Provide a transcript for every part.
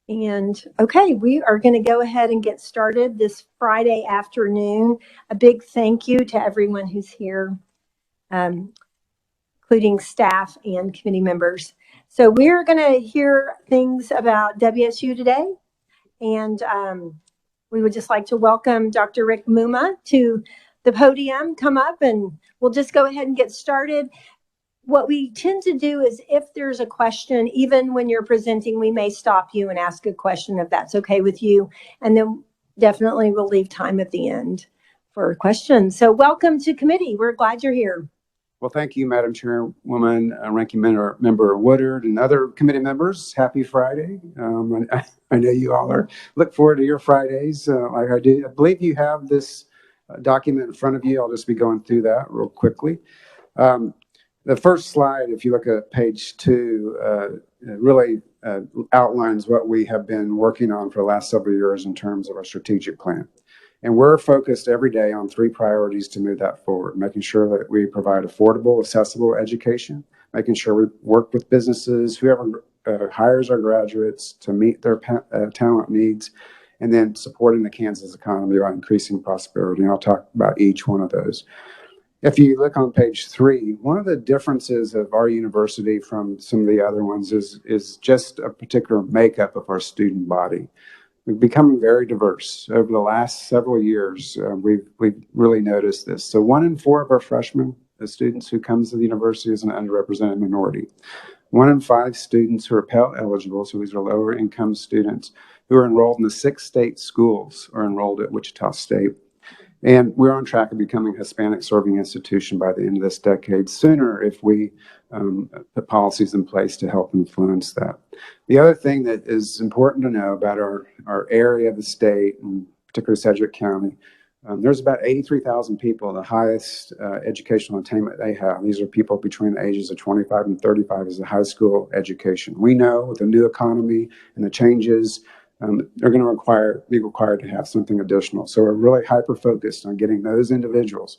And okay, we are going to go ahead and get started this Friday afternoon. A big thank you to everyone who's here, including staff and committee members. So we're going to hear things about WSU today. And we would just like to welcome Dr. Rick Muma to the podium. Come up and we'll just go ahead and get started. What we tend to do is if there's a question, even when you're presenting, we may stop you and ask a question if that's okay with you. And then definitely we'll leave time at the end for questions. So welcome to committee. We're glad you're here. Well, thank you, Madam Chairwoman, Ranking Member Woodard, and other committee members. Happy Friday. I know you all look forward to your Fridays. Like I do. I believe you have this document in front of you. I'll just be going through that real quickly. The first slide, if you look at page 2, really outlines what we have been working on for the last several years in terms of our strategic plan. And we're focused every day on 3 priorities to move that forward, making sure that we provide affordable, accessible education, making sure we work with businesses, whoever hires our graduates to meet their talent needs, and then supporting the Kansas economy by increasing prosperity. And I'll talk about each one of those. If you look on page 3, one of the differences of our university from some of the other ones is just a particular makeup of our student body. We've become very diverse over the last several years. We've really noticed this. So 1 in 4 of our freshmen, the students who comes to the university, is an underrepresented minority. 1 in 5 students who are Pell eligible, so these are lower income students who are enrolled in the 6 state schools, are enrolled at Wichita State. And we're on track of becoming a Hispanic serving institution by the end of this decade, sooner if we put policies in place to help influence that. The other thing that is important to know about our area of the state, and particularly Sedgwick County, there's about 83,000 people, the highest educational attainment they have. These are people between the ages of 25 and 35 as a high school education. We know with the new economy and the changes, they're going to be required to have something additional. So we're really hyper-focused on getting those individuals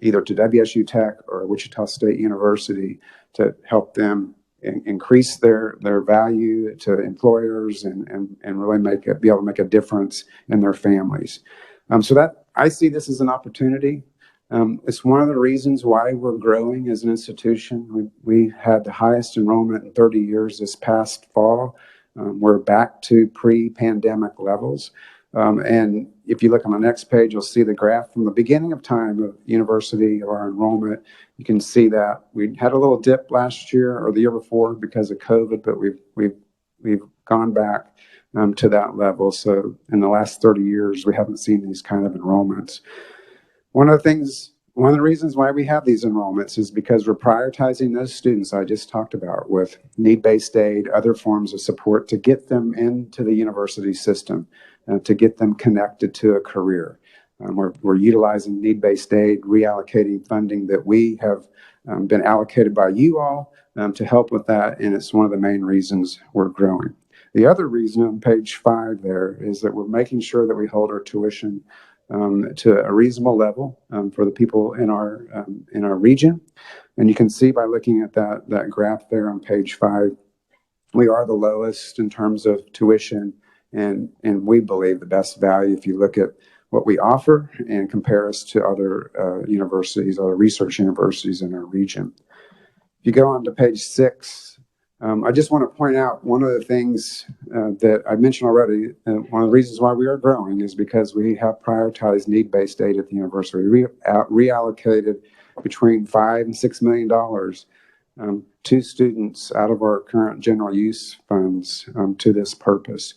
either to WSU Tech or Wichita State University to help them increase their value to employers and really be able to make a difference in their families. So that I see this as an opportunity. It's one of the reasons why we're growing as an institution. We had the highest enrollment in 30 years this past fall. We're back to pre-pandemic levels. And if you look on the next page, you'll see the graph from the beginning of time of university or our enrollment. You can see that we had a little dip last year or the year before because of COVID, but we've gone back to that level. So in the last 30 years, we haven't seen these kind of enrollments. One of the reasons why we have these enrollments is because we're prioritizing those students I just talked about with need-based aid, other forms of support to get them into the university system, to get them connected to a career. We're utilizing need-based aid, reallocating funding that we have been allocated by you all to help with that, and it's one of the main reasons we're growing. The other reason on page 5 there is that we're making sure that we hold our tuition to a reasonable level for the people in our region. And you can see by looking at that graph there on page 5, we are the lowest in terms of tuition and we believe the best value if you look at what we offer and compare us to other universities, other research universities in our region. If you go on to page 6, I just want to point out one of the things that I mentioned already. One of the reasons why we are growing is because we have prioritized need-based aid at the university. We reallocated between $5 and $6 million to students out of our current general use funds to this purpose.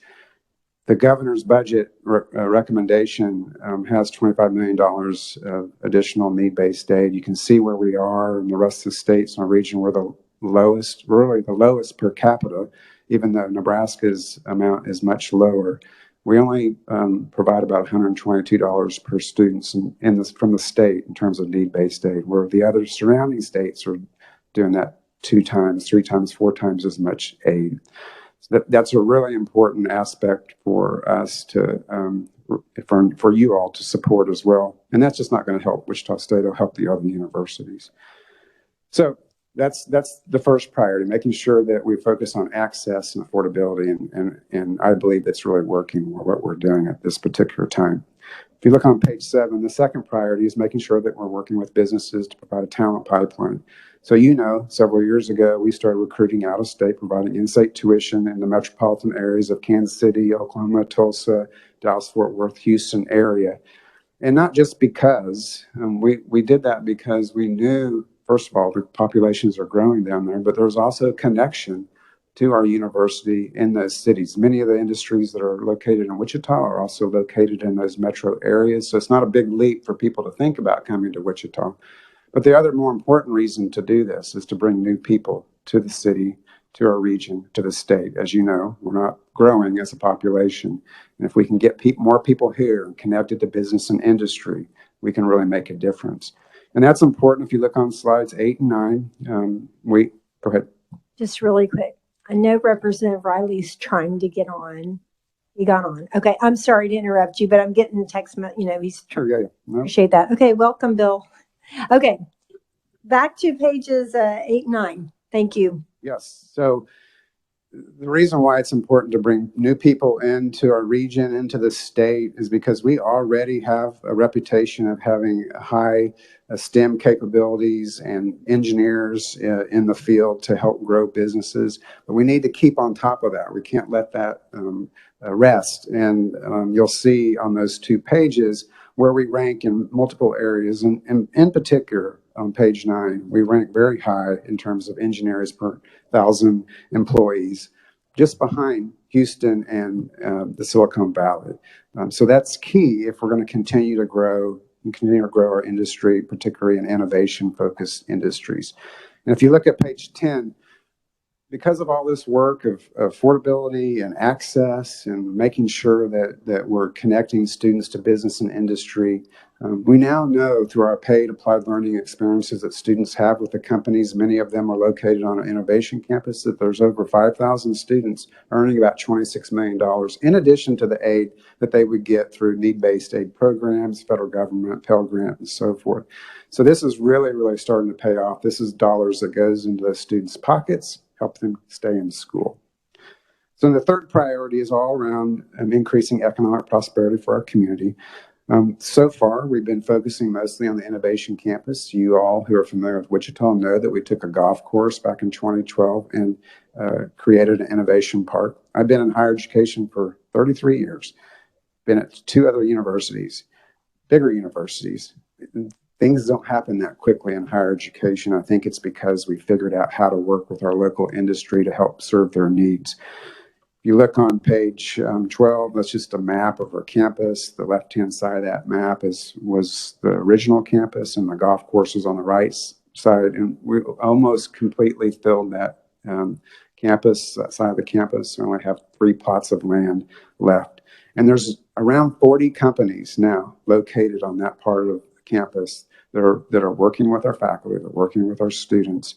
The governor's budget recommendation has $25 million of additional need-based aid. You can see where we are in the rest of the states in our region. We're the lowest, really the lowest per capita, even though Nebraska's amount is much lower. We only provide about $122 per student from the state in terms of need-based aid, where the other surrounding states are doing that 2 times, 3 times, 4 times as much aid. So that's a really important aspect for us to, for you all to support as well. And that's just not going to help Wichita State, it'll help the other universities. So that's the first priority, making sure that we focus on access and affordability, and I believe that's really working what we're doing at this particular time. If you look on page 7, the second priority is making sure that we're working with businesses to provide a talent pipeline. So, several years ago, we started recruiting out of state, providing in-state tuition in the metropolitan areas of Kansas City, Oklahoma, Tulsa, Dallas, Fort Worth, Houston area. And not just because we did that because we knew, first of all, the populations are growing down there, but there's also a connection to our university in those cities. Many of the industries that are located in Wichita are also located in those metro areas. So it's not a big leap for people to think about coming to Wichita. But the other more important reason to do this is to bring new people to the city, to our region, to the state. As you know, we're not growing as a population. And if we can get more people here connected to business and industry, we can really make a difference. And that's important. If you look on slides 8 and 9, go ahead. Just really quick. I know Representative Riley's trying to get on. He got on. Okay, I'm sorry to interrupt you, but I'm getting the text, he's Sure, yeah. No. Appreciate that. Okay, welcome, Bill. Okay, back to pages 8 and 9. Thank you. Yes. So the reason why it's important to bring new people into our region, into the state, is because we already have a reputation of having high STEM capabilities and engineers in the field to help grow businesses. But we need to keep on top of that. We can't let that rest. And you'll see on those 2 pages where we rank in multiple areas. And in particular, on page 9, we rank very high in terms of engineers per 1,000 employees, just behind Houston and the Silicon Valley. So that's key if we're going to continue to grow our industry, particularly in innovation-focused industries. And if you look at page 10, because of all this work of affordability and access and making sure that we're connecting students to business and industry, we now know through our paid applied learning experiences that students have with the companies, many of them are located on an innovation campus, that there's over 5,000 students earning about $26 million, in addition to the aid that they would get through need-based aid programs, federal government, Pell Grant, and so forth. So this is really, really starting to pay off. This is dollars that goes into the students' pockets, help them stay in school. So the third priority is all around increasing economic prosperity for our community. So far, we've been focusing mostly on the innovation campus. You all who are familiar with Wichita know that we took a golf course back in 2012 and created an innovation park. I've been in higher education for 33 years, been at 2 other universities, bigger universities. Things don't happen that quickly in higher education. I think it's because we figured out how to work with our local industry to help serve their needs. If you look on page 12, that's just a map of our campus. The left-hand side of that map was the original campus, and the golf course is on the right side. And we almost completely filled that campus, that side of the campus. We only have 3 plots of land left. And there's around 40 companies now located on that part of the campus that are working with our faculty, that are working with our students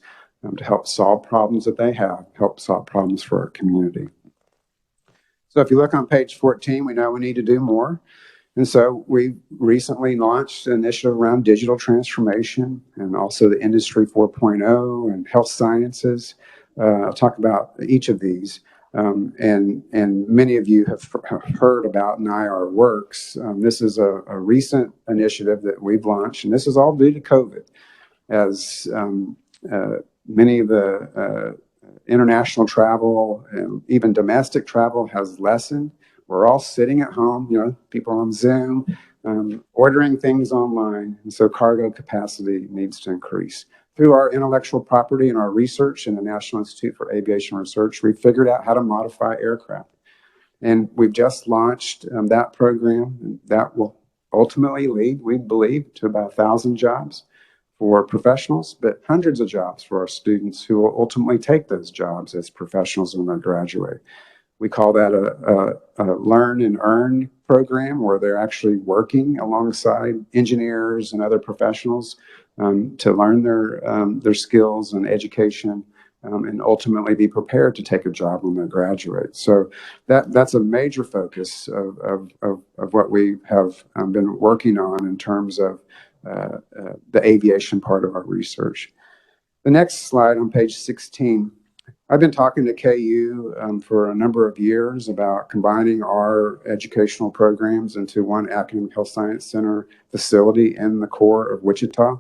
to help solve problems that they have, help solve problems for our community. So if you look on page 14, we know we need to do more. And so we recently launched an initiative around digital transformation and also the Industry 4.0 and health sciences. I'll talk about each of these. And many of you have heard about NIR Works. This is a recent initiative that we've launched, and this is all due to COVID, as many of the international travel and even domestic travel has lessened. We're all sitting at home, people are on Zoom, ordering things online, and so cargo capacity needs to increase. Through our intellectual property and our research in the National Institute for Aviation Research, we figured out how to modify aircraft. And we've just launched that program, and that will ultimately lead, we believe, to about 1,000 jobs for professionals, but hundreds of jobs for our students who will ultimately take those jobs as professionals when they graduate. We call that a learn and earn program, where they're actually working alongside engineers and other professionals to learn their skills and education, and ultimately be prepared to take a job when they graduate. So that's a major focus of what we have been working on in terms of the aviation part of our research. The next slide on page 16. I've been talking to KU for a number of years about combining our educational programs into one academic health science center facility in the core of Wichita.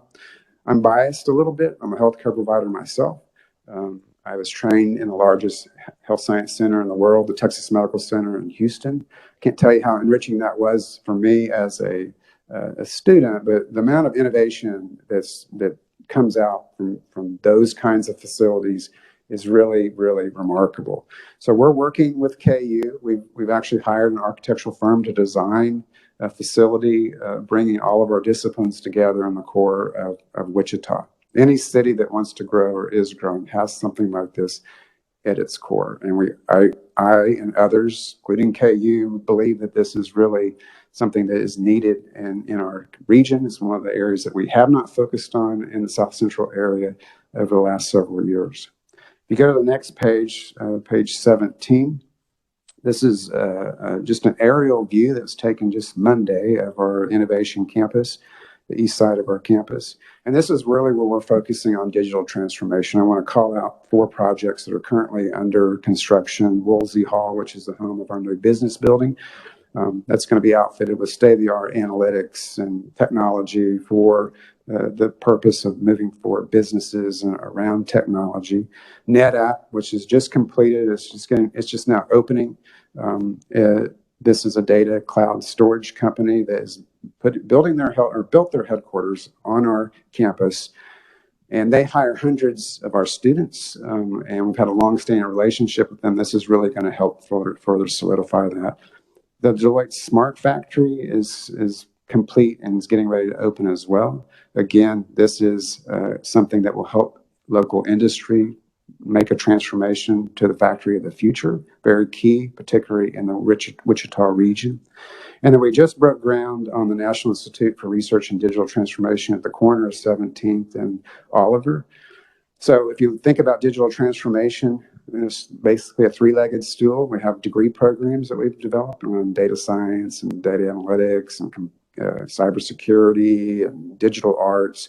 I'm biased a little bit. I'm a healthcare provider myself. I was trained in the largest health science center in the world, the Texas Medical Center in Houston. I can't tell you how enriching that was for me as a student, but the amount of innovation that comes out from those kinds of facilities is really, really remarkable. So we're working with KU. We've actually hired an architectural firm to design a facility, bringing all of our disciplines together in the core of Wichita. Any city that wants to grow or is growing has something like this at its core. And I and others, including KU, believe that this is really something that is needed in our region. It's one of the areas that we have not focused on in the South Central area over the last several years. If you go to the next page, page 17, this is just an aerial view that was taken just Monday of our innovation campus, the east side of our campus. And this is really where we're focusing on digital transformation. I want to call out 4 projects that are currently under construction. Woolsey Hall, which is the home of our new business building. That's going to be outfitted with state-of-the-art analytics and technology for the purpose of moving forward businesses around technology. NetApp, which is just completed, it's just now opening. This is a data cloud storage company that is built their headquarters on our campus, and they hire hundreds of our students, and we've had a long-standing relationship with them. This is really going to help further solidify that. The Deloitte Smart Factory is complete and is getting ready to open as well. Again, this is something that will help local industry make a transformation to the factory of the future, very key, particularly in the Wichita region. And then we just broke ground on the National Institute for Research and Digital Transformation at the corner of 17th and Oliver. So if you think about digital transformation, it's basically a 3-legged stool. We have degree programs that we've developed around data science and data analytics and cybersecurity and digital arts.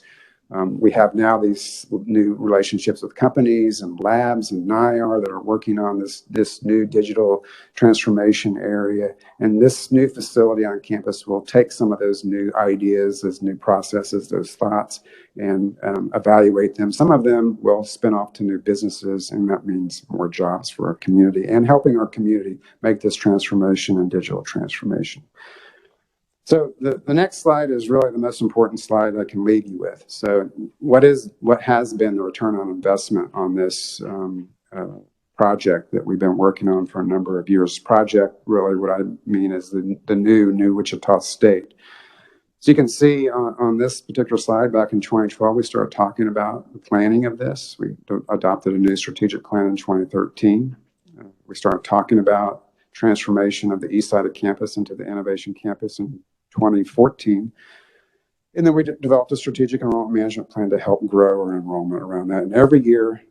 We have now these new relationships with companies and labs and NIAR that are working on this new digital transformation area. And this new facility on campus will take some of those new ideas, those new processes, those thoughts, and evaluate them. Some of them will spin off to new businesses, and that means more jobs for our community and helping our community make this transformation and digital transformation. So the next slide is really the most important slide I can leave you with. So what has been the return on investment on this project that we've been working on for a number of years? Project, really what I mean is the new Wichita State. So you can see on this particular slide, back in 2012, we started talking about the planning of this. We adopted a new strategic plan in 2013. We started talking about transformation of the east side of campus into the innovation campus in 2014. And then we developed a strategic enrollment management plan to help grow our enrollment around that. And every year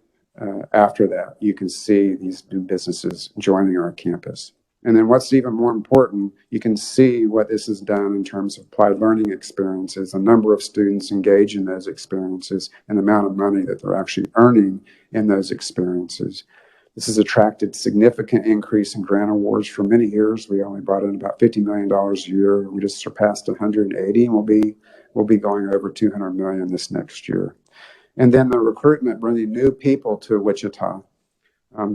after that, you can see these new businesses joining our campus. And then what's even more important, you can see what this has done in terms of applied learning experiences, the number of students engaged in those experiences, and the amount of money that they're actually earning in those experiences. This has attracted significant increase in grant awards. For many years, we only brought in about $50 million a year. We just surpassed 180, and we'll be going over 200 million this next year. And then the recruitment, bringing new people to Wichita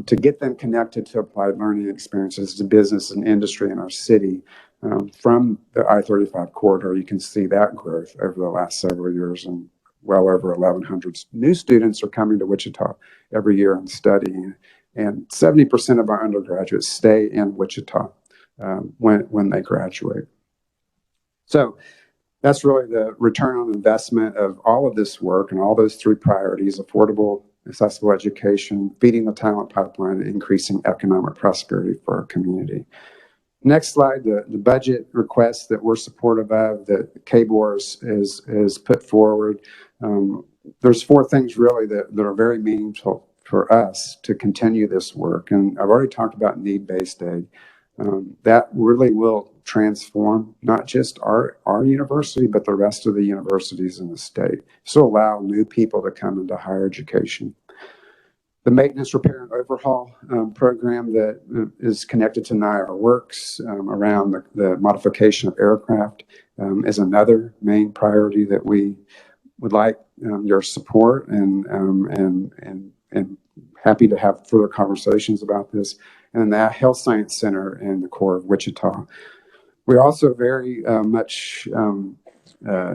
to get them connected to applied learning experiences to business and industry in our city. From the I-35 corridor, you can see that growth over the last several years, and well over 1,100 new students are coming to Wichita every year and studying. And 70% of our undergraduates stay in Wichita when they graduate. So that's really the return on investment of all of this work and all those 3 priorities: affordable, accessible education, feeding the talent pipeline, and increasing economic prosperity for our community. Next slide, the budget requests that we're supportive of, that KBOR is put forward. There's 4 things really that are very meaningful for us to continue this work. And I've already talked about need-based aid. That really will transform not just our university, but the rest of the universities in the state. So allow new people to come into higher education. The maintenance, repair, and overhaul program that is connected to NIR Works around the modification of aircraft is another main priority that we would like your support, and happy to have further conversations about this. And that Health Science Center in the core of Wichita. We're also very much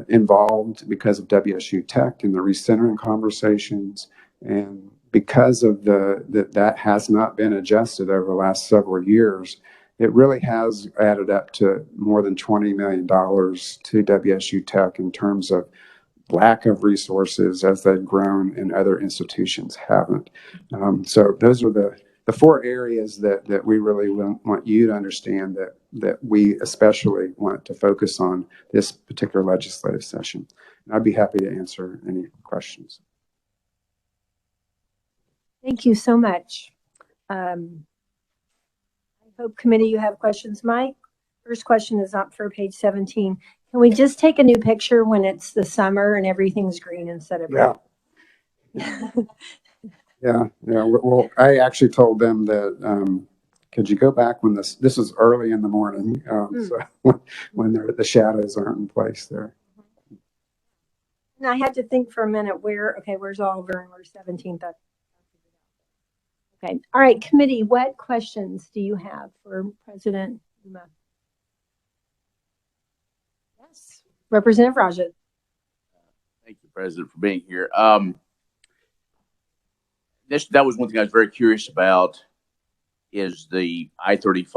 involved because of WSU Tech and the recentering conversations, and because of that has not been adjusted over the last several years, it really has added up to more than $20 million to WSU Tech in terms of lack of resources as they've grown and other institutions haven't. So those are the four areas that we really want you to understand that we especially want to focus on this particular legislative session. And I'd be happy to answer any questions. Thank you so much. I hope committee you have questions. My first question is up for page 17. Can we just take a new picture when it's the summer and everything's green instead of red? Yeah. Well, I actually told them that could you go back when this is early in the morning, so when the shadows aren't in place there. And I had to think for a minute where's Oliver and where's 17th? Okay. All right, committee, what questions do you have for President Uma? Yes, Representative Raja. Thank you, President, for being here. That was one thing I was very curious about, is the I-35.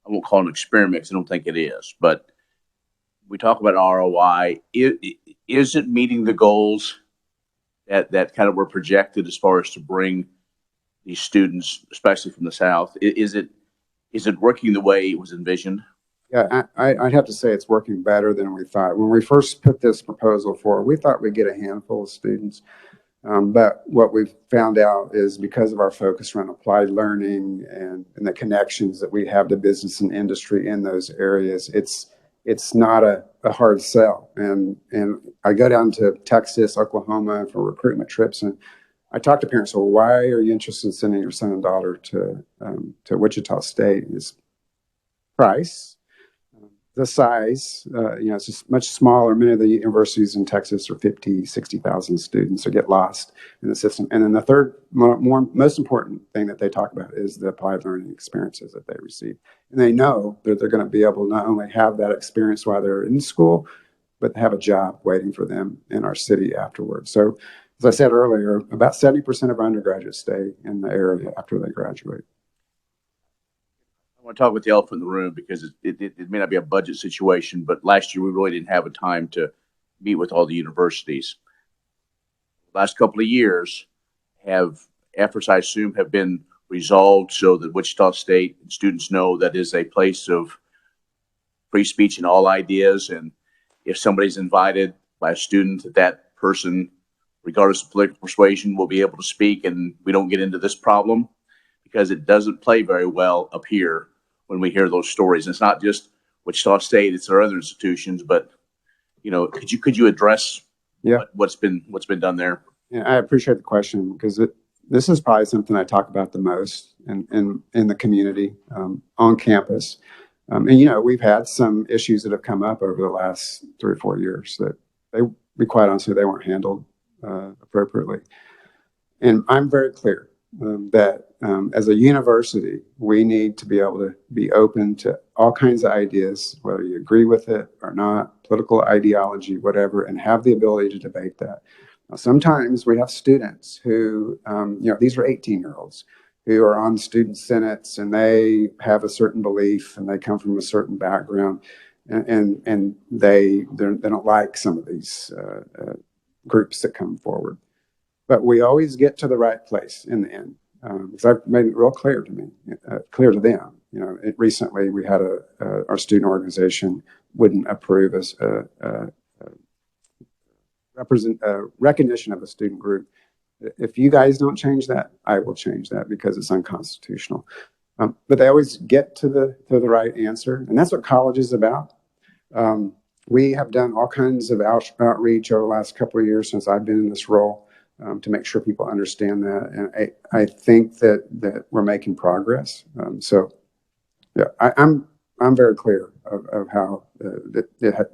I won't call it an experiment because I don't think it is, but we talk about ROI. Is it meeting the goals that kind of were projected as far as to bring these students, especially from the South? Is it working the way it was envisioned? Yeah, I'd have to say it's working better than we thought. When we first put this proposal forward, we thought we'd get a handful of students. But what we've found out is because of our focus around applied learning and the connections that we have to business and industry in those areas, it's not a hard sell. And I go down to Texas, Oklahoma for recruitment trips, and I talk to parents. So why are you interested in sending your son and daughter to Wichita State? Is price, the size, it's just much smaller. Many of the universities in Texas are 50, 60,000 students, or get lost in the system. And then the third, most important thing that they talk about is the applied learning experiences that they receive. And they know that they're going to be able to not only have that experience while they're in school, but have a job waiting for them in our city afterwards. So, as I said earlier, about 70% of our undergraduates stay in the area after they graduate. I want to talk with the elephant in the room because it may not be a budget situation, but last year we really didn't have a time to meet with all the universities. Last couple of years efforts, I assume, have been resolved so that Wichita State students know that is a place of free speech and all ideas. And if somebody's invited by a student, that person, regardless of political persuasion, will be able to speak, and we don't get into this problem, because it doesn't play very well up here when we hear those stories. And it's not just Wichita State; it's our other institutions. But could you address what's been done there? Yeah, I appreciate the question, because this is probably something I talk about the most in the community, on campus. And we've had some issues that have come up over the last 3 or 4 years that be quite honestly, they weren't handled appropriately. And I'm very clear that as a university, we need to be able to be open to all kinds of ideas, whether you agree with it or not, political ideology, whatever, and have the ability to debate that. Now, sometimes we have students who, these are 18-year-olds who are on student senates, and they have a certain belief and they come from a certain background, and they don't like some of these groups that come forward. But we always get to the right place in the end, because I've made it real clear to me, clear to them. Recently we had our student organization wouldn't approve as recognition of a student group. If you guys don't change that, I will change that, because it's unconstitutional. But they always get to the right answer, and that's what college is about. We have done all kinds of outreach over the last couple of years since I've been in this role to make sure people understand that, and I think that we're making progress. So yeah, I'm very clear of how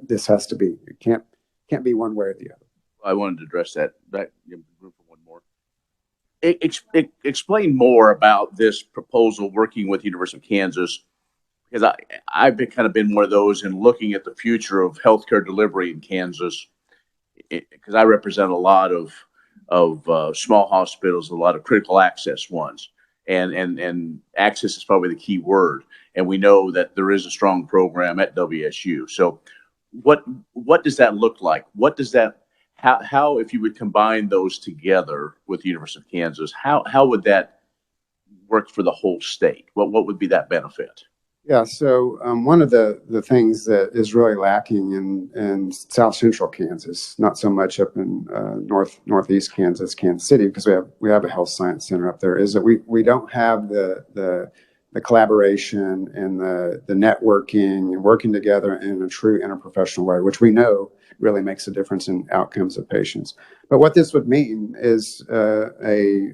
this has to be. It can't be one way or the other. I wanted to address that. Room for one more. Explain more about this proposal working with University of Kansas, because I've been one of those in looking at the future of healthcare delivery in Kansas, because I represent a lot of small hospitals, a lot of critical access ones, and access is probably the key word. And we know that there is a strong program at WSU. So, what does that look like? What does that how if you would combine those together with the University of Kansas, how would that work for the whole state? What would be that benefit? Yeah, so one of the things that is really lacking in South Central Kansas, not so much up in Northeast Kansas, Kansas City, because we have a health science center up there, is that we don't have the collaboration and the networking and working together in a true interprofessional way, which we know really makes a difference in outcomes of patients. But what this would mean is a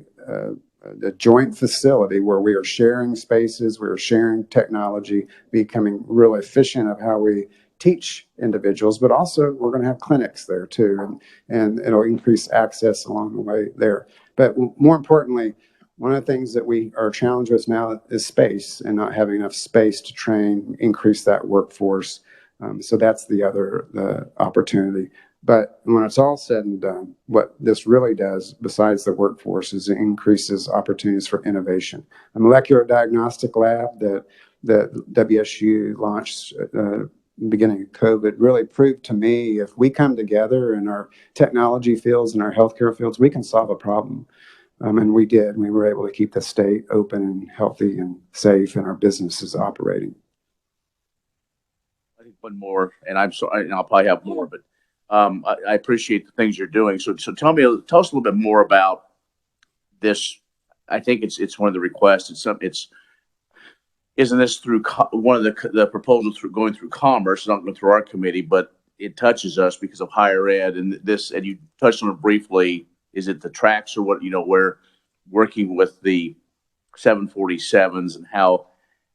joint facility where we are sharing spaces, we are sharing technology, becoming really efficient of how we teach individuals, but also we're going to have clinics there too, and it'll increase access along the way there. But more importantly, one of the things that we are challenged with now is space, and not having enough space to train, increase that workforce. So that's the opportunity. But when it's all said and done, what this really does, besides the workforce, is it increases opportunities for innovation. A molecular diagnostic lab that WSU launched beginning of COVID really proved to me, if we come together in our technology fields and our healthcare fields, we can solve a problem. And we did. We were able to keep the state open and healthy and safe, and our businesses operating. I think one more, and I'm sorry, and I'll probably have more, but I appreciate the things you're doing. So tell us a little bit more about this. I think it's one of the requests. Isn't this through one of the proposals through going through commerce, not going through our committee, but it touches us because of higher ed and this, and you touched on it briefly. Is it the tracks or what, we're working with the 747s and how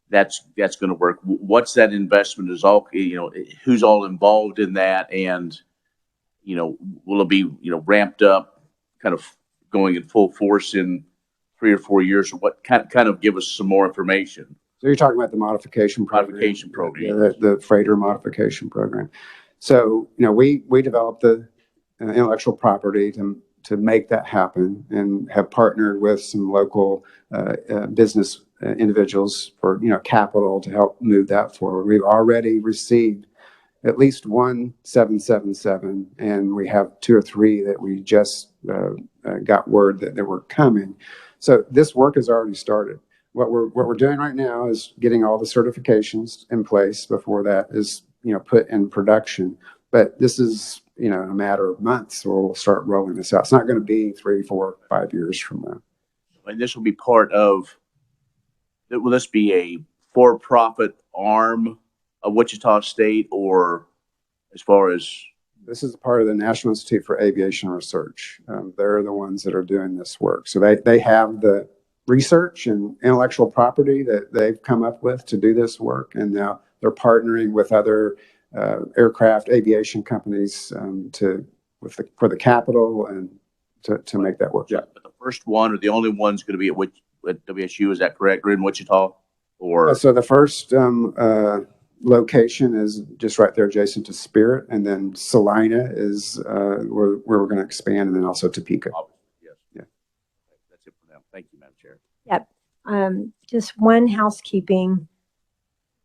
that's going to work? What's that investment is all, who's all involved in that, and will it be ramped up, kind of going in full force in 3 or 4 years, or what? Kind of give us some more information. So you're talking about the modification program, the freighter modification program. So we developed the intellectual property to make that happen, and have partnered with some local business individuals for capital to help move that forward. We've already received at least one 777, and we have 2 or 3 that we just got word that were coming. So this work has already started. What we're doing right now is getting all the certifications in place before that is put in production. But this is in a matter of months where we'll start rolling this out. It's not going to be 3, 4, 5 years from now. And this will be part of. Will this be a for-profit arm of Wichita State, or as far as? This is part of the National Institute for Aviation Research. They're the ones that are doing this work. So they have the research and intellectual property that they've come up with to do this work, and now they're partnering with other aircraft aviation companies for the capital and to make that work. Yeah. But the first one, or the only one's going to be at WSU, is that correct? Or in Wichita? Or so the first location is just right there adjacent to Spirit, and then Salina is where we're going to expand, and then also Topeka. Yes. Yeah. That's it for now. Thank you, Madam Chair. Yep. Just one housekeeping.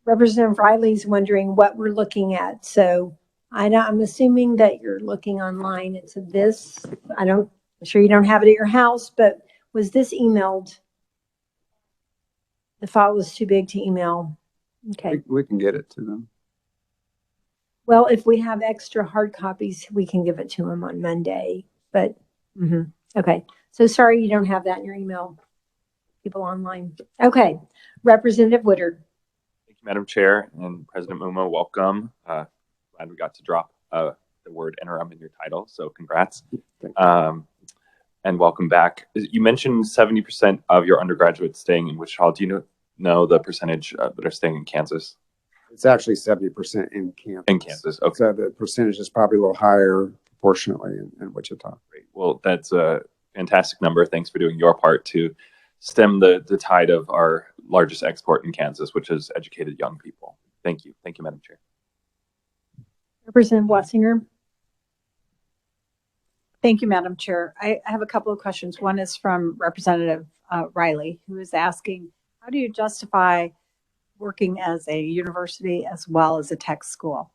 Representative Riley's wondering what we're looking at. So I'm assuming that you're looking online. It's this. I'm sure you don't have it at your house, but was this emailed? The file was too big to email. Okay. We can get it to them. Well, if we have extra hard copies, we can give it to them on Monday. But okay. So sorry you don't have that in your email. people online. Okay, Representative Woodard. Thank you, Madam Chair, and President Muma, welcome. Glad we got to drop the word interim in your title, so congrats. And welcome back. You mentioned 70% of your undergraduates staying in Wichita. Do you know the percentage that are staying in Kansas? It's actually 70% in Kansas. In Kansas, okay. So the percentage is probably a little higher proportionately in Wichita. Great. Well, that's a fantastic number. Thanks for doing your part to stem the tide of our largest export in Kansas, which is educated young people. Thank you. Thank you, Madam Chair. Representative Wassinger. Thank you, Madam Chair. I have a couple of questions. One is from Representative Riley, who is asking, how do you justify working as a university as well as a tech school?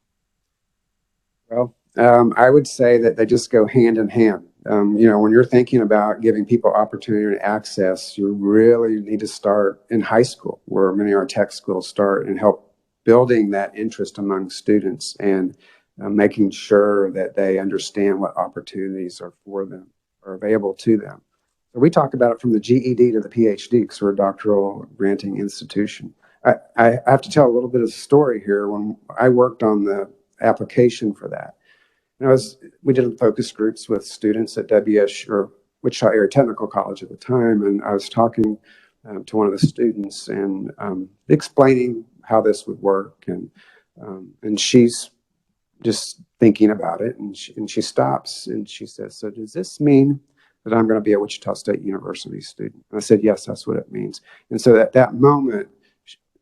Well, I would say that they just go hand in hand. When you're thinking about giving people opportunity and access, you really need to start in high school, where many of our tech schools start, and help building that interest among students and making sure that they understand what opportunities are for them or available to them. So we talk about it from the GED to the PhD, because we're a doctoral granting institution. I have to tell a little bit of a story here. When I worked on the application for that, we did focus groups with students at WSU, or Wichita Area Technical College at the time, and I was talking to one of the students and explaining how this would work, and she's just thinking about it, and she stops and she says, "So does this mean that I'm going to be a Wichita State University student?" And I said, "Yes, that's what it means." And so at that moment,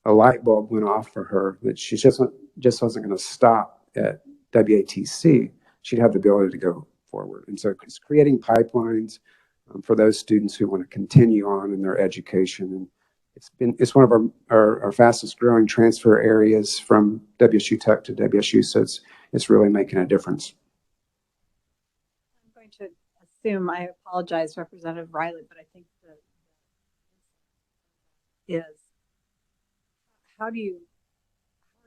a light bulb went off for her that she just wasn't going to stop at WATC. She'd have the ability to go forward. And so it's creating pipelines for those students who want to continue on in their education. And it's one of our fastest growing transfer areas from WSU Tech to WSU. So it's really making a difference. I'm going to assume, I apologize, Representative Riley, but I think is how are you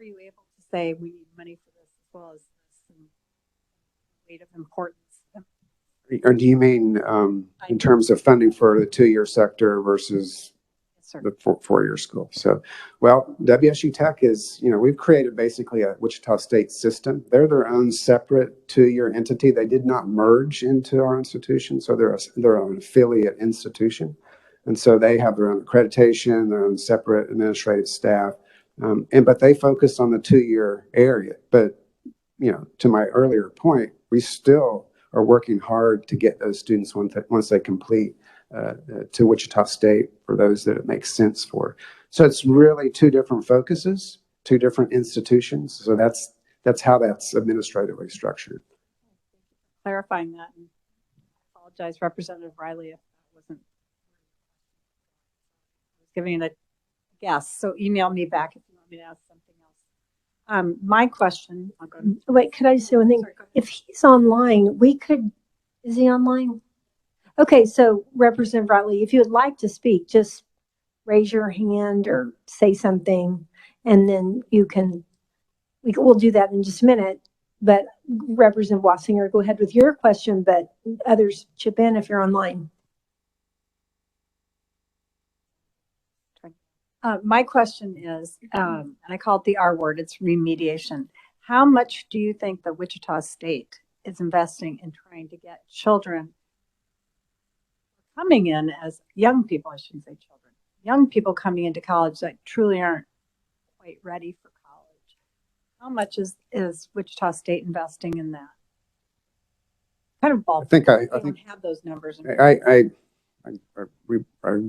able to say we need money for this as well as this and weight of importance? Or do you mean in terms of funding for the 2-year sector versus the 4-year school? So, well, WSU Tech is, we've created basically a Wichita State system. They're their own separate 2-year entity. They did not merge into our institution, so they're an affiliate institution. And so they have their own accreditation, their own separate administrative staff, but they focus on the 2-year area. But, to my earlier point, we still are working hard to get those students once they complete to Wichita State for those that it makes sense for. So it's really 2 different focuses, 2 different institutions. So that's how that's administratively structured. Clarifying that, and I apologize, Representative Riley, if that wasn't. I was giving it a guess. So email me back if you want me to ask something else. My question. I'll go. Wait, could I just say one thing? Sorry, if he's online, is he online? Okay, so Representative Riley, if you would like to speak, just raise your hand or say something, and then we'll do that in just a minute. But Representative Wassinger, go ahead with your question, but others chip in if you're online. My question is, and I call it the R word, it's remediation. How much do you think the Wichita State is investing in trying to get children coming in as young people, I shouldn't say children, young people coming into college that truly aren't quite ready for college? How much is Wichita State investing in that? Kind of ballpark. I don't have those numbers. I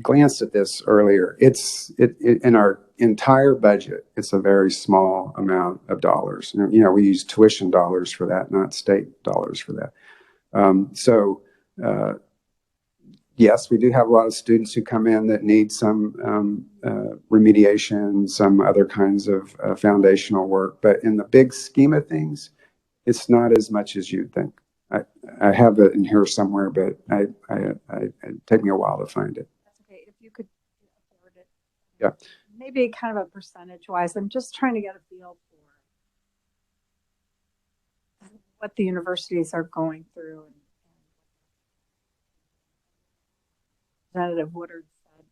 glanced at this earlier. It's in our entire budget. It's a very small amount of dollars. We use tuition dollars for that, not state dollars for that. Yes, we do have a lot of students who come in that need some remediation, some other kinds of foundational work. But in the big scheme of things, it's not as much as you'd think. I have it in here somewhere, but it take me a while to find it. That's okay. If you could forward it. Yeah. Maybe kind of a percentage wise. I'm just trying to get a feel for what the universities are going through. And Representative Woodard said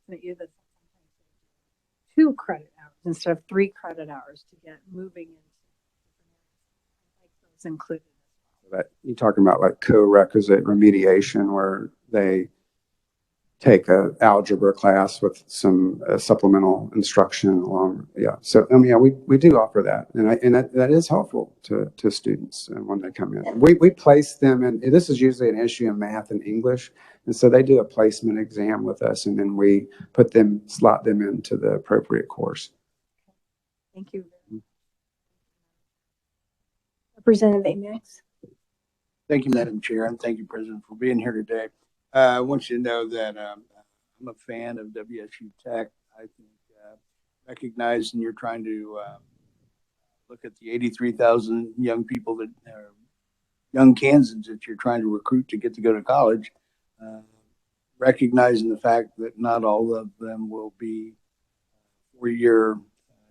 Isn't you that sometimes they do 2 credit hours instead of 3 credit hours to get moving into different areas? I like those included. That you're talking about like co-requisite remediation where they take a algebra class with some supplemental instruction along. Yeah. So, yeah, we do offer that. And that is helpful to students when they come in. We place them in, this is usually an issue in math and English. And so they do a placement exam with us and then we slot them into the appropriate course. Thank you. Representative Amex. Thank you, Madam Chair, and thank you, President, for being here today. I want you to know that I'm a fan of WSU Tech. I think recognizing you're trying to look at the 83,000 young people that are young Kansans that you're trying to recruit to get to go to college, recognizing the fact that not all of them will be 4-year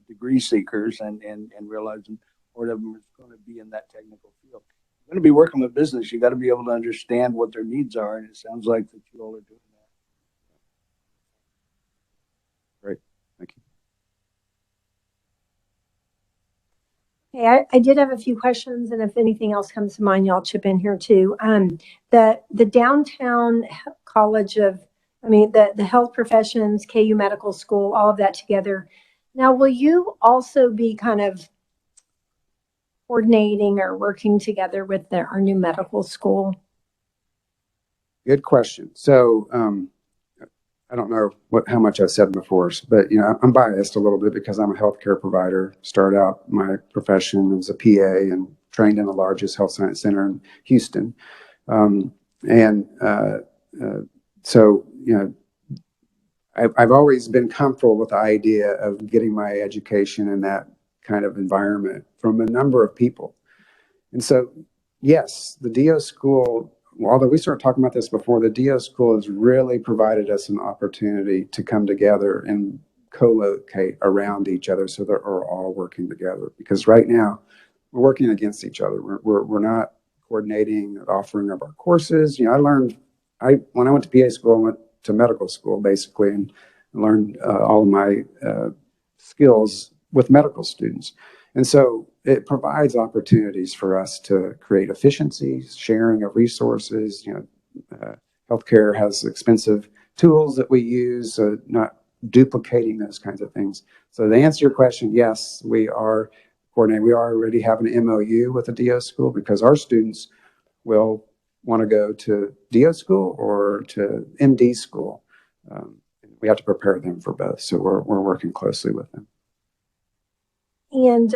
degree seekers and realizing part of them is going to be in that technical field. Going to be working with business, you got to be able to understand what their needs are, and it sounds like that you all are doing that. Great, thank you. Okay, I did have a few questions, and if anything else comes to mind, y'all chip in here too. The downtown college the health professions, KU Medical School, all of that together. Now, will you also be kind of coordinating or working together with our new medical school? Good question. So I don't know how much I've said before, but I'm biased a little bit because I'm a healthcare provider. Started out my profession as a PA and trained in the largest health science center in Houston. So I've always been comfortable with the idea of getting my education in that kind of environment from a number of people. And so, yes, the DO school, although we started talking about this before, the DO school has really provided us an opportunity to come together and co-locate around each other so that we're all working together. Because right now, we're working against each other. We're not coordinating offering of our courses. When I went to PA school, I went to medical school basically and learned all of my skills with medical students. And so it provides opportunities for us to create efficiencies, sharing of resources. Healthcare has expensive tools that we use, so not duplicating those kinds of things. So to answer your question, yes, we are coordinating. We already have an MOU with the DO school because our students will want to go to DO school or to MD school. We have to prepare them for both. So we're working closely with them. And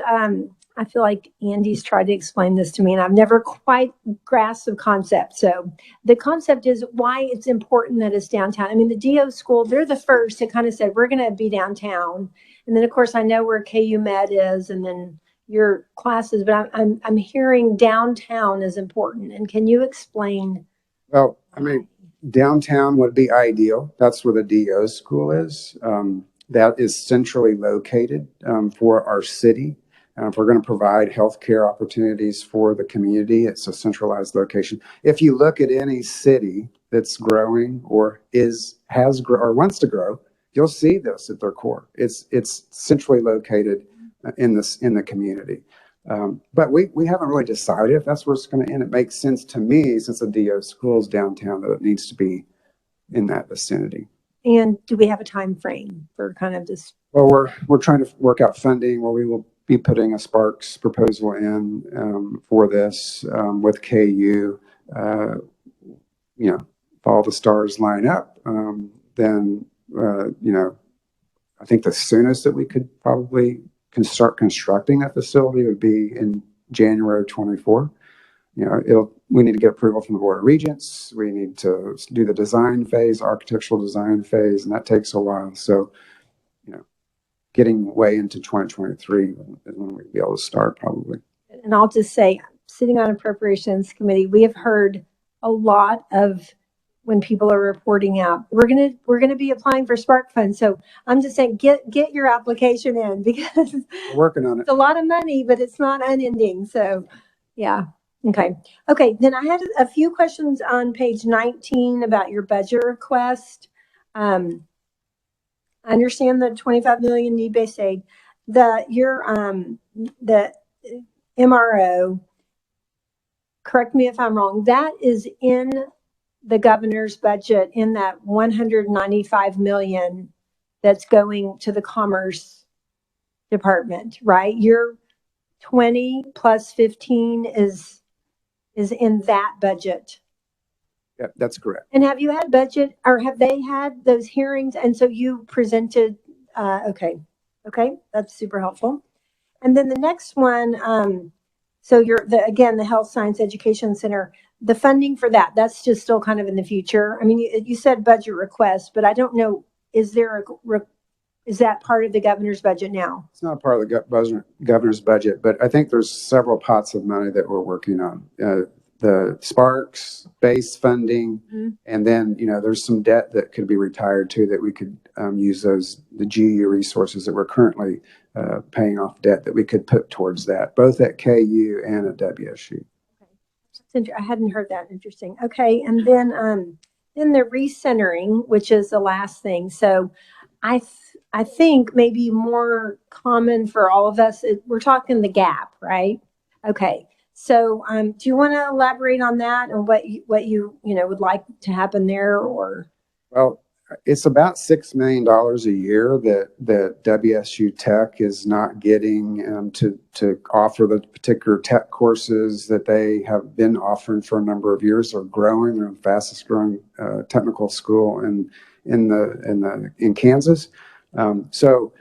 I feel like Andy's tried to explain this to me, and I've never quite grasped the concept. So the concept is why it's important that it's downtown. I mean, the DO school, they're the first to kind of said, we're going to be downtown. And then, of course, I know where KU Med is and then your classes, but I'm hearing downtown is important. And can you explain? Well, I mean, downtown would be ideal. That's where the DO school is. That is centrally located for our city. If we're going to provide healthcare opportunities for the community, it's a centralized location. If you look at any city that's growing or has grown or wants to grow, you'll see this at their core. It's centrally located in the community. But we haven't really decided if that's where it's going to end. It makes sense to me, since the DO school is downtown, that it needs to be in that vicinity. And do we have a time frame for kind of this? Well, we're trying to work out funding where we will be putting a Sparks proposal in for this with KU. If all the stars line up, then I think the soonest that we could probably start constructing a facility would be in January 24. We need to get approval from the Board of Regents. We need to do the design phase, architectural design phase, and that takes a while. So, getting way into 2023 is when we'd be able to start probably. And I'll just say, sitting on Appropriations Committee, we have heard a lot of when people are reporting out, we're gonna be applying for Spark funds. So I'm just saying, get your application in because we're working on it. It's a lot of money, but it's not unending. So, yeah. Okay. Then I had a few questions on page 19 about your budget request. I understand the 25 million need-based aid. The MRO, correct me if I'm wrong, that is in the governor's budget in that 195 million that's going to the Commerce Department, right? Your 20 plus 15 is in that budget. Yeah, that's correct. And have you had budget, or have they had those hearings? And so you presented, okay, that's super helpful. And then the next one, so again, the Health Science Education Center, the funding for that's just still kind of in the future. I mean, you said budget request, but I don't know, is that part of the governor's budget now? It's not part of the governor's budget, but I think there's several pots of money that we're working on. The Sparks base funding, and then, there's some debt that could be retired too, that we could use the GU resources that we're currently paying off debt that we could put towards that, both at KU and at WSU. I hadn't heard that. Interesting. Okay. And then the recentering, which is the last thing. So I think maybe more common for all of us, we're talking the gap, right? Okay. So do you want to elaborate on that and what you would like to happen there? Or well, it's about $6 million a year that WSU Tech is not getting to offer the particular tech courses that they have been offering for a number of years. They're growing. They're the fastest growing technical school in Kansas. So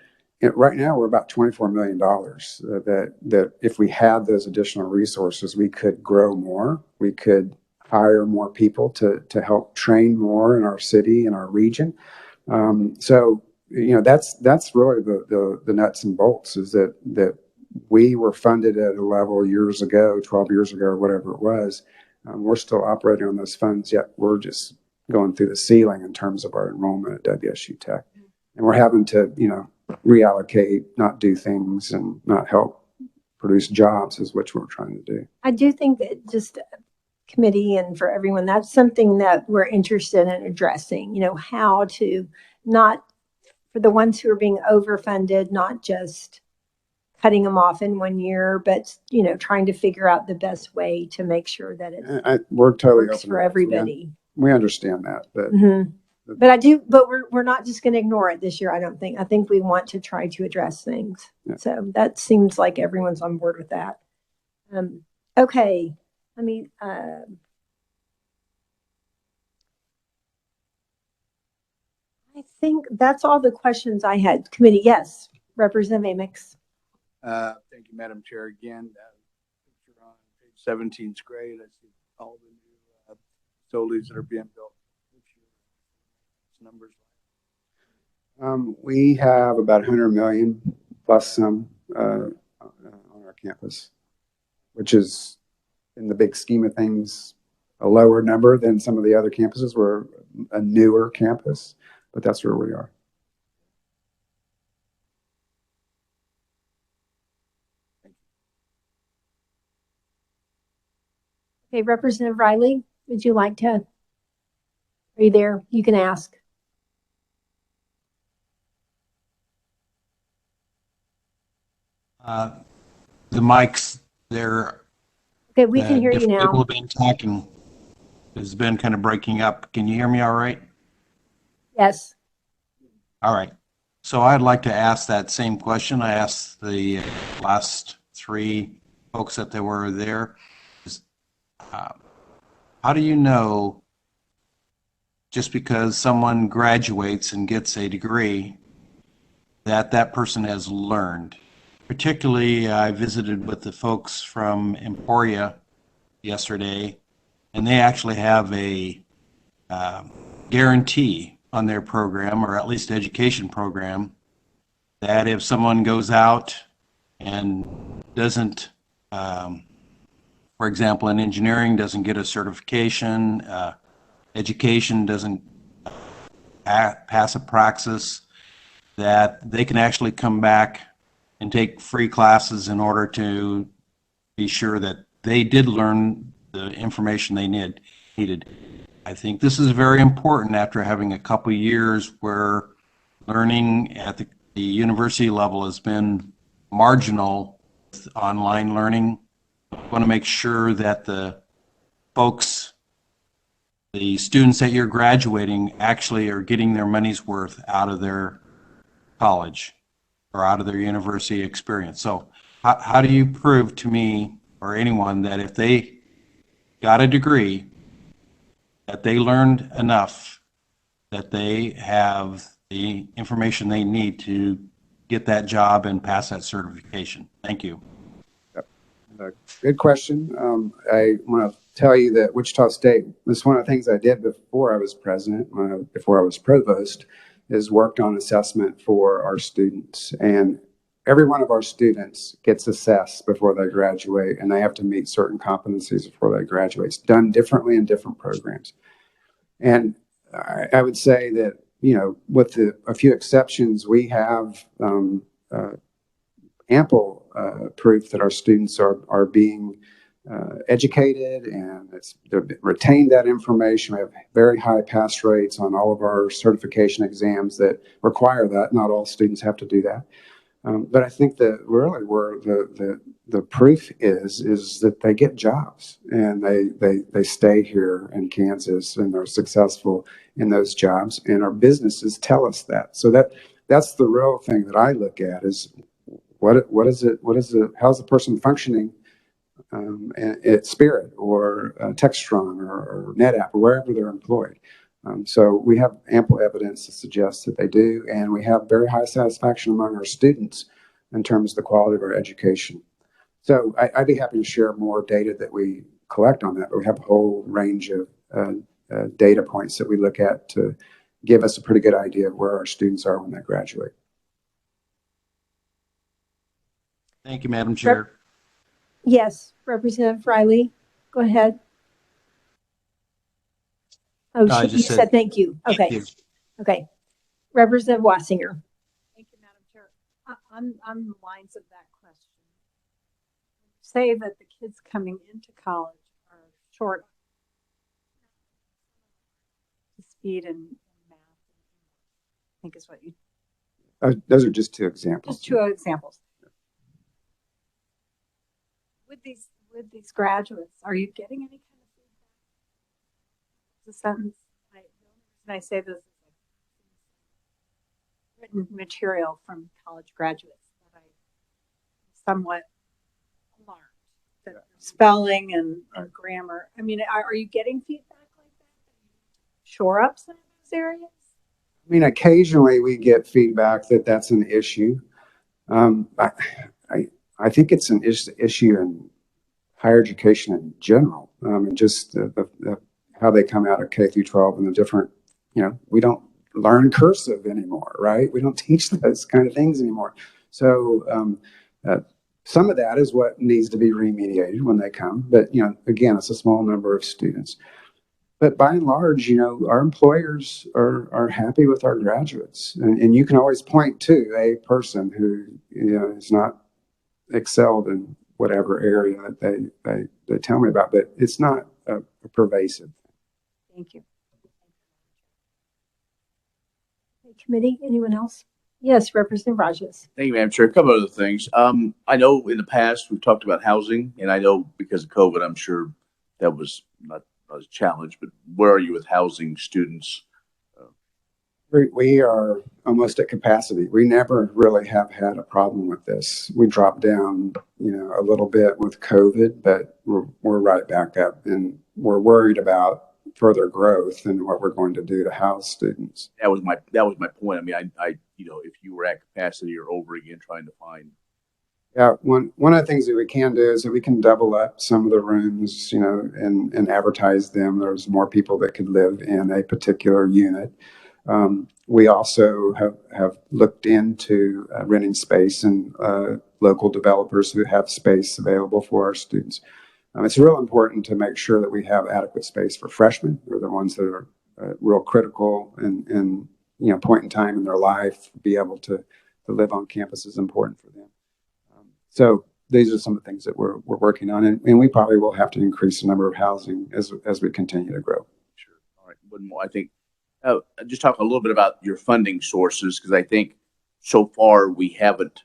right now we're about $24 million that if we had those additional resources, we could grow more. We could hire more people to help train more in our city and our region. So that's really the nuts and bolts, is that we were funded at a level years ago, 12 years ago, or whatever it was. We're still operating on those funds, yet we're just going through the ceiling in terms of our enrollment at WSU Tech. And we're having to, reallocate, not do things, and not help produce jobs is what we're trying to do. I do think that just committee and for everyone, that's something that we're interested in addressing, how to not, for the ones who are being overfunded, not just cutting them off in 1 year, but, trying to figure out the best way to make sure that we're totally works open for everybody. We understand that, but but we're not just going to ignore it this year. I don't think. I think we want to try to address things. Yeah. So that seems like everyone's on board with that. Okay. I mean, I think that's all the questions I had. Committee, yes. Representative Amix. Thank you, Madam Chair. Again, picture on page 17 is great. I see all the new facilities that are being built. Numbers. We have about 100 million plus some on our campus, which is, in the big scheme of things, a lower number than some of the other campuses. We're a newer campus, but that's where we are. Okay, Representative Riley, would you like to? Are you there? You can ask. The mics there. Okay, we can hear you now. People have been talking. It's been kind of breaking up. Can you hear me all right? Yes. All right. So I'd like to ask that same question I asked the last three folks that were there. How do you know, just because someone graduates and gets a degree, that person has learned? Particularly, I visited with the folks from Emporia yesterday, and they actually have a guarantee on their program, or at least education program, that if someone goes out and doesn't, for example, in engineering, doesn't get a certification, education doesn't pass a praxis, that they can actually come back and take free classes in order to be sure that they did learn the information they needed. I think this is very important after having a couple of years where learning at the university level has been marginal with online learning. We want to make sure that the students that you're graduating actually are getting their money's worth out of their college or out of their university experience. So how do you prove to me or anyone that if they got a degree, that they learned enough, that they have the information they need to get that job and pass that certification? Thank you. Good question. I want to tell you that Wichita State, this is one of the things I did before I was president, before I was provost, is worked on assessment for our students. And every one of our students gets assessed before they graduate, and they have to meet certain competencies before they graduate. It's done differently in different programs. And I would say that, with a few exceptions, we have ample proof that our students are being educated and they've retained that information. We have very high pass rates on all of our certification exams that require that. Not all students have to do that. But I think that really where the proof is that they get jobs and they stay here in Kansas and are successful in those jobs, and our businesses tell us that. So that's the real thing that I look at is how's the person functioning at Spirit or Textron or NetApp or wherever they're employed. So we have ample evidence to suggest that they do, and we have very high satisfaction among our students in terms of the quality of our education. So I'd be happy to share more data that we collect on that, but we have a whole range of data points that we look at to give us a pretty good idea of where our students are when they graduate. Thank you, Madam Chair. Yes, Representative Riley, go ahead. Oh, No, I you just said thank you. Thank Okay. you. Okay. Representative Wassinger. Thank you, Madam Chair. On the lines of that question, say that the kids coming into college are short speed in math, I think is what you. Those are just two examples. Just two examples. With these graduates, are you getting any kind of feedback? The sentence. I say this is written material from college graduates that I somewhat alarmed. That spelling and grammar. I mean, are you getting feedback like that? Shore up some of those areas? I mean, occasionally we get feedback that that's an issue. I think it's an issue in higher education in general, and just how they come out of K through 12 and the different, we don't learn cursive anymore, right? We don't teach those kind of things anymore. So some of that is what needs to be remediated when they come. But, again, it's a small number of students. But by and large, our employers are happy with our graduates. And you can always point to a person who, is not excelled in whatever area that they tell me about, but it's not a pervasive. Thank you. Committee, anyone else? Yes, Representative Rajas. Thank you, Madam Chair. A couple other things. I know in the past we've talked about housing, and I know because of COVID, I'm sure that was not a challenge, but where are you with housing students? We are almost at capacity. We never really have had a problem with this. We dropped down, a little bit with COVID, but we're right back up, and we're worried about further growth and what we're going to do to house students. That was my point. I mean, I if you were at capacity or over again trying to find. Yeah, one of the things that we can do is that we can double up some of the rooms, and advertise them. There's more people that could live in a particular unit. We also have looked into renting space and local developers who have space available for our students. It's real important to make sure that we have adequate space for freshmen. They're the ones that are real critical and point in time in their life. Be able to live on campus is important for them. So these are some of the things that we're working on, and we probably will have to increase the number of housing as we continue to grow. Sure. All right. One more. I think Just talk a little bit about your funding sources, because I think so far we haven't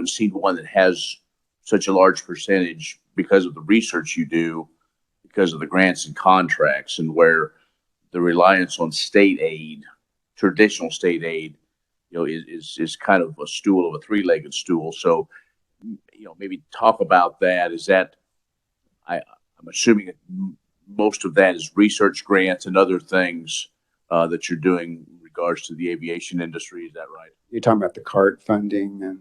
seen one that has such a large percentage because of the research you do, because of the grants and contracts, and where the reliance on state aid, traditional state aid, is kind of a stool of a three-legged stool. So, maybe talk about that. Is that I'm assuming that most of that is research grants and other things that you're doing in regards to the aviation industry. Is that right? You're talking about the CART funding and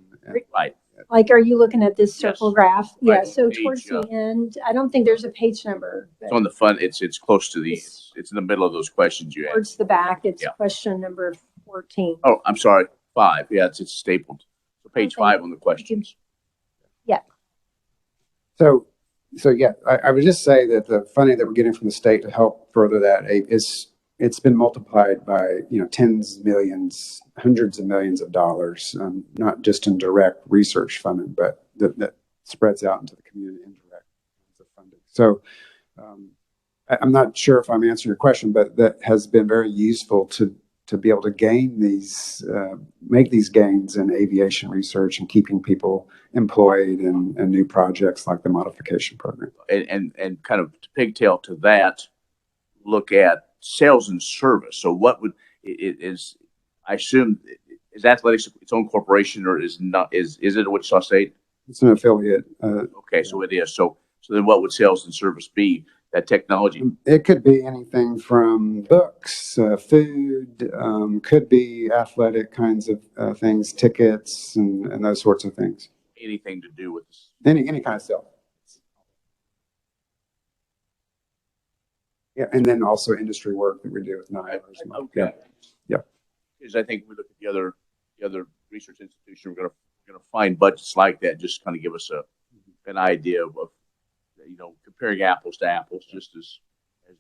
Right. Like, are you looking at this circle Yes. graph? Yeah, Right. so Page, towards the end, I don't think there's a page number. but It's on the fund. It's close to the. It's- It's in the middle of those questions you had. Towards the back, it's Yeah. question number 14. Oh, I'm sorry. 5. Yeah, it's stapled. So page Okay. 5 on the questions. So yeah, I would just say that the funding that we're getting from the state to help further that it's been multiplied by tens of millions, hundreds of millions of dollars, not just in direct research funding, but that spreads out into the community indirect kinds of funding. So I'm not sure if I'm answering your question, but that has been very useful to be able to gain these, make these gains in aviation research and keeping people employed in new projects like the modification program. And kind of to pigtail to that, look at sales and service. So what would is I assume is athletics its own corporation, or is it a Wichita State? It's an affiliate. Okay, so it is. So then what would sales and service be? That technology? It could be anything from books, food, could be athletic kinds of things, tickets, and those sorts of things. Anything to do with this? Any kind of sale. Yeah, and then also industry work that we do with NIA. Okay. Yeah. Because I think we look at the other research institution, we're gonna find budgets like that. Just kind of give us an idea of comparing apples to apples, just as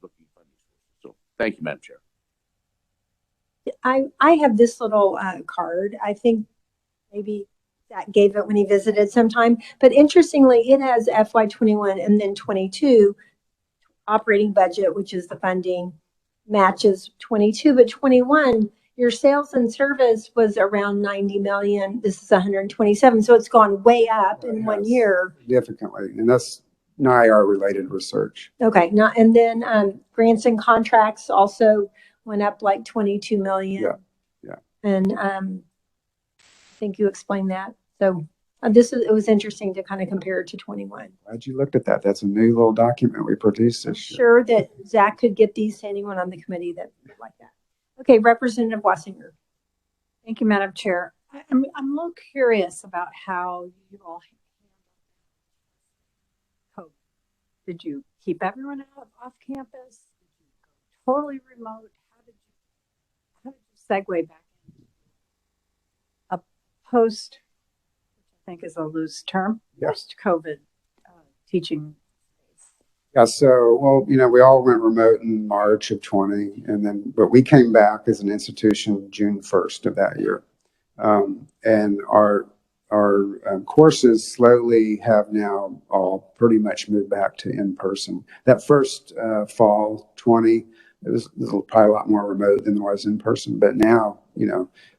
looking at funding sources. So thank you, Madam Chair. I have this little card. I think maybe Zach gave it when he visited sometime. But interestingly, it has FY21 and then 22 operating budget, which is the funding, matches 22, but 21, your sales and service was around 90 million. This is 127. So it's gone way up in 1 year. Significantly. And that's NIR related research. Okay. And then grants and contracts also went up like 22 million. Yeah. And I think you explained that. So it was interesting to kind of compare it to 21. Glad you looked at that. That's a new little document we produced I'm this year. sure that Zach could get these to anyone on the committee that would like that. Okay, Representative Wassinger. Thank you, Madam Chair. I'm a little curious about how you all handled COVID. Did you keep everyone off campus? Did you go totally remote? How did you segue back into a post, which I think is a loose term, post-COVID teaching? Yeah, so, well, we all went remote in March of 20, but we came back as an institution June 1st of that year. And our courses slowly have now all pretty much moved back to in-person. That first fall 20, it was probably a lot more remote than it was in person, but now,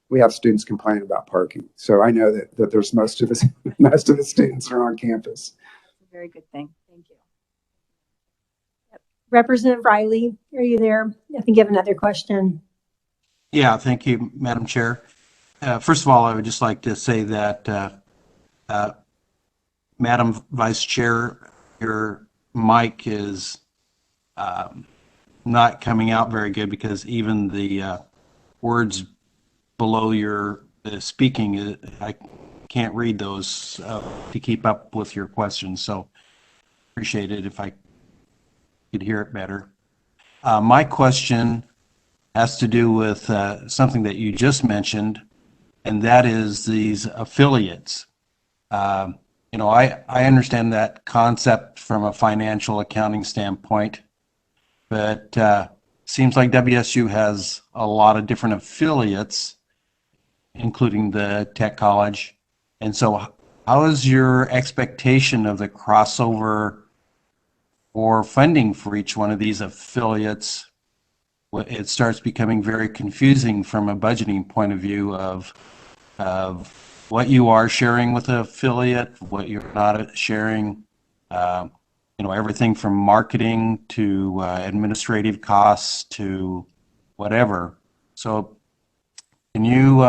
we have students complaining about parking. So I know that there's most of the students are on campus. That's a very good thing. Thank you. Representative Riley, are you there? I think you have another question. Yeah, thank you, Madam Chair. First of all, I would just like to say that, Madam Vice Chair, your mic is not coming out very good because even the words below your speaking, I can't read those to keep up with your questions. So appreciate it if I could hear it better. My question has to do with something that you just mentioned, and that is these affiliates. I understand that concept from a financial accounting standpoint, but seems like WSU has a lot of different affiliates, including the tech college. And so how is your expectation of the crossover or funding for each one of these affiliates it starts becoming very confusing from a budgeting point of view of what you are sharing with an affiliate, what you're not sharing, everything from marketing to administrative costs to whatever. So can you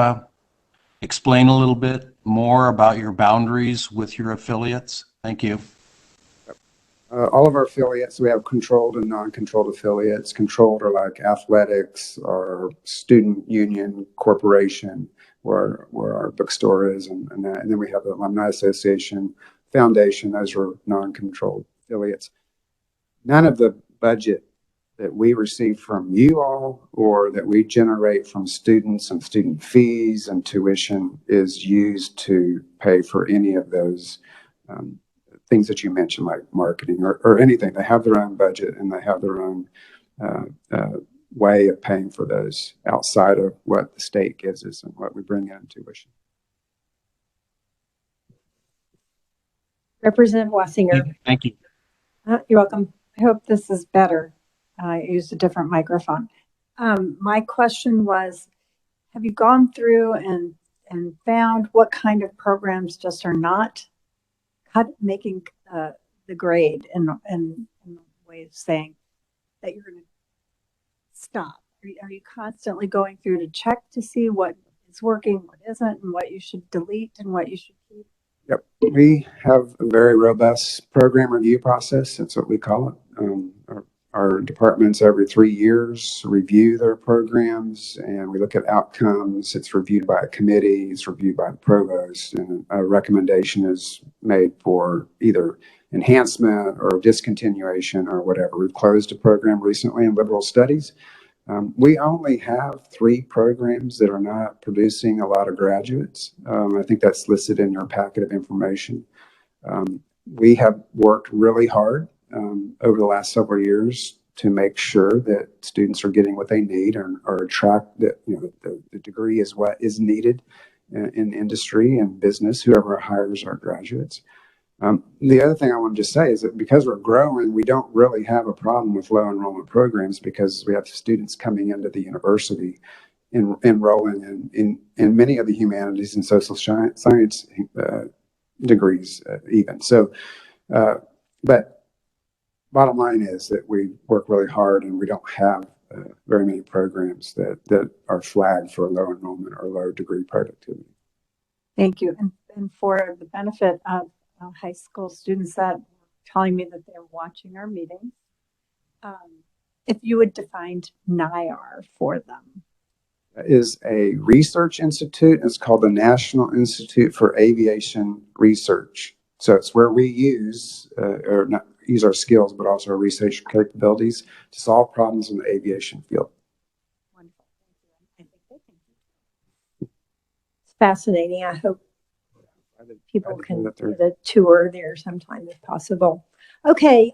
explain a little bit more about your boundaries with your affiliates? Thank you. All of our affiliates, we have controlled and non-controlled affiliates. Controlled are like athletics or student union corporation, where our bookstore is, and then we have the Alumni Association, Foundation. Those are non-controlled affiliates. None of the budget that we receive from you all or that we generate from students and student fees and tuition is used to pay for any of those things that you mentioned, like marketing or anything. They have their own budget and they have their own way of paying for those outside of what the state gives us and what we bring in tuition. Representative Wassinger. Thank you. You're welcome. I hope this is better. I used a different microphone. My question was, have you gone through and found what kind of programs just are not making the grade in a way of saying that you're going to stop? Are you constantly going through to check to see what is working, what isn't, and what you should delete and what you should keep? Yep. We have a very robust program review process. That's what we call it. Our departments every 3 years review their programs and we look at outcomes. It's reviewed by a committee, it's reviewed by the provost, and a recommendation is made for either enhancement or discontinuation or whatever. We've closed a program recently in liberal studies. We only have 3 programs that are not producing a lot of graduates. I think that's listed in your packet of information. We have worked really hard over the last several years to make sure that students are getting what they need or attract that, the degree is what is needed in industry and business, whoever hires our graduates. The other thing I want to just say is that because we're growing, we don't really have a problem with low enrollment programs because we have students coming into the university enrolling in many of the humanities and social science degrees even. So, but bottom line is that we work really hard and we don't have very many programs that are flagged for low enrollment or low degree productivity. Thank you. And for the benefit of high school students that were telling me that they're watching our meetings, if you would define NIAR for them. Is a research institute. It's called the National Institute for Aviation Research. So it's where we use use our skills, but also our research capabilities to solve problems in the aviation field. Wonderful. Thank you. I think they can. It's fascinating. I hope people can get a tour there sometime if possible. Okay,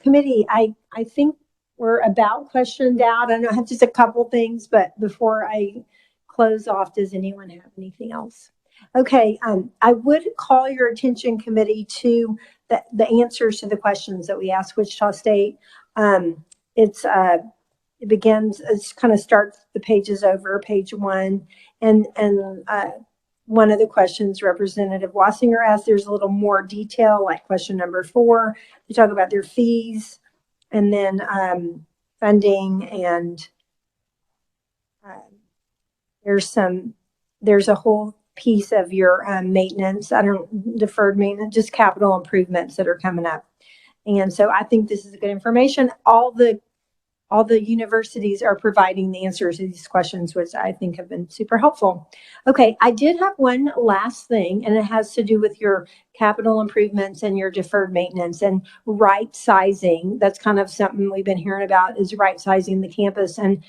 committee, I think we're about questioned out. I know I have just a couple things, but before I close off, does anyone have anything else? Okay, I would call your attention, committee, to the answers to the questions that we asked Wichita State. It begins, it kind of starts the pages over, page 1, and one of the questions Representative Wassinger asked, there's a little more detail, like question number 4. They talk about their fees, and then funding, and there's a whole piece of your maintenance, deferred maintenance, just capital improvements that are coming up. And so I think this is good information. All the universities are providing the answers to these questions, which I think have been super helpful. Okay, I did have one last thing, and it has to do with your capital improvements and your deferred maintenance and right sizing. That's kind of something we've been hearing about, is right sizing the campus. And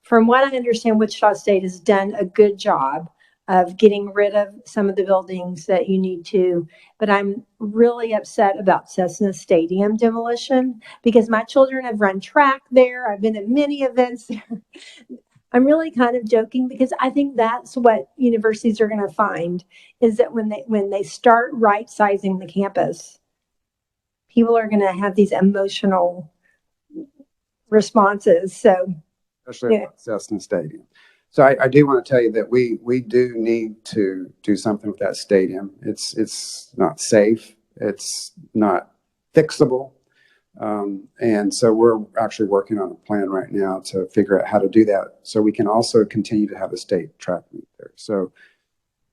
from what I understand, Wichita State has done a good job of getting rid of some of the buildings that you need to, but I'm really upset about Cessna Stadium demolition because my children have run track there. I've been at many events there. I'm really kind of joking because I think that's what universities are going to find, is that when they start right sizing the campus, people are going to have these emotional responses. So especially Yeah. at Cessna Stadium. So I do want to tell you that we do need to do something with that stadium. It's not safe. It's not fixable. And so we're actually working on a plan right now to figure out how to do that so we can also continue to have a state track meet there. So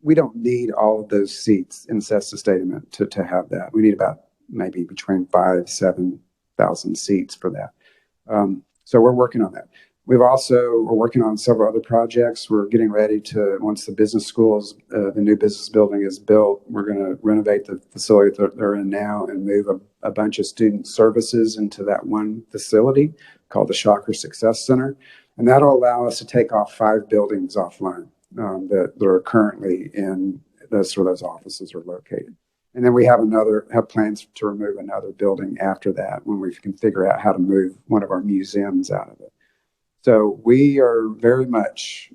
we don't need all of those seats in Cessna Stadium to have that. We need about maybe between 5,000-7,000 seats for that. So we're working on that. We're working on several other projects. We're getting ready to, once the business schools, the new business building is built, we're going to renovate the facility that they're in now and move a bunch of student services into that one facility called the Shocker Success Center. And that'll allow us to take off 5 buildings offline that are currently in those where those offices are located. And then we have plans to remove another building after that when we can figure out how to move one of our museums out of it. So we are very much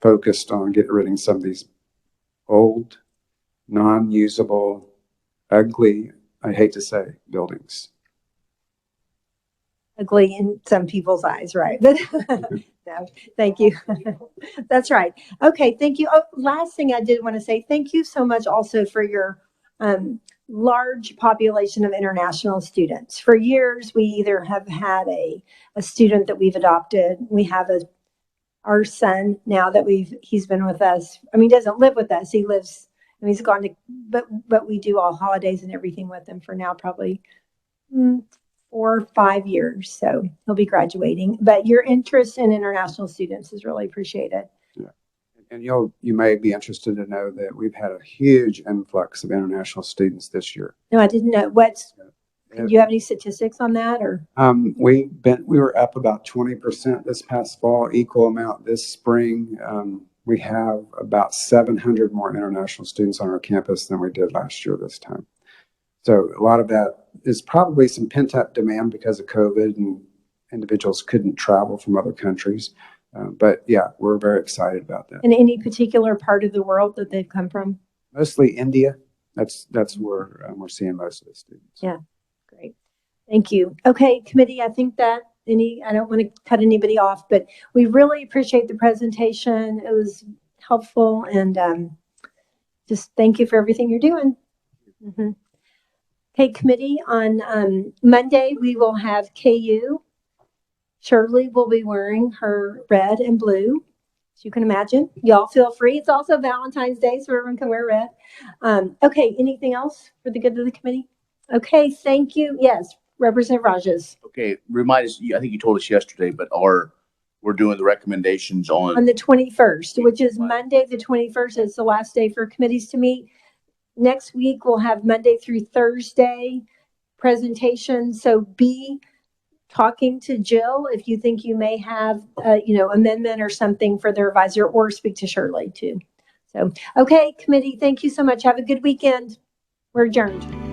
focused on getting rid of some of these old, non-usable, ugly, I hate to say, buildings. Ugly in some people's eyes, right? But no, thank you. That's right. Okay, thank you. Oh, last thing I did want to say, thank you so much also for your large population of international students. For years, we either have had a student that we've adopted. We have our son now that he's been with us. I mean, he doesn't live with us. He lives, I mean, he's gone to, but we do all holidays and everything with him for now, probably 4 or 5 years. So he'll be graduating. But your interest in international students is really appreciated. Yeah. And you may be interested to know that we've had a huge influx of international students this year. No, I didn't know. Do you have any statistics on that, or? We were up about 20% this past fall, equal amount this spring. We have about 700 more international students on our campus than we did last year this time. So a lot of that is probably some pent-up demand because of COVID and individuals couldn't travel from other countries. But yeah, we're very excited about that. In any particular part of the world that they've come from? Mostly India. That's where we're seeing most of the students. Yeah, great. Thank you. Okay, committee, I think that I don't want to cut anybody off, but we really appreciate the presentation. It was helpful, and just thank you for everything you're doing. Mm-hmm. Okay, committee, on Monday, we will have KU. Shirley will be wearing her red and blue, as you can imagine. Y'all feel free. It's also Valentine's Day, so everyone can wear red. Okay, anything else for the good of the committee? Okay, thank you. Yes, Representative Rajas. Okay, remind us, I think you told us yesterday, but we're doing the recommendations On the 21st, which is Monday, the 21st is the last day for committees to meet. Next week, we'll have Monday through Thursday presentations. So be talking to Jill if you think you may have, amendment or something for their advisor, or speak to Shirley too. So, okay, committee, thank you so much. Have a good weekend. We're adjourned.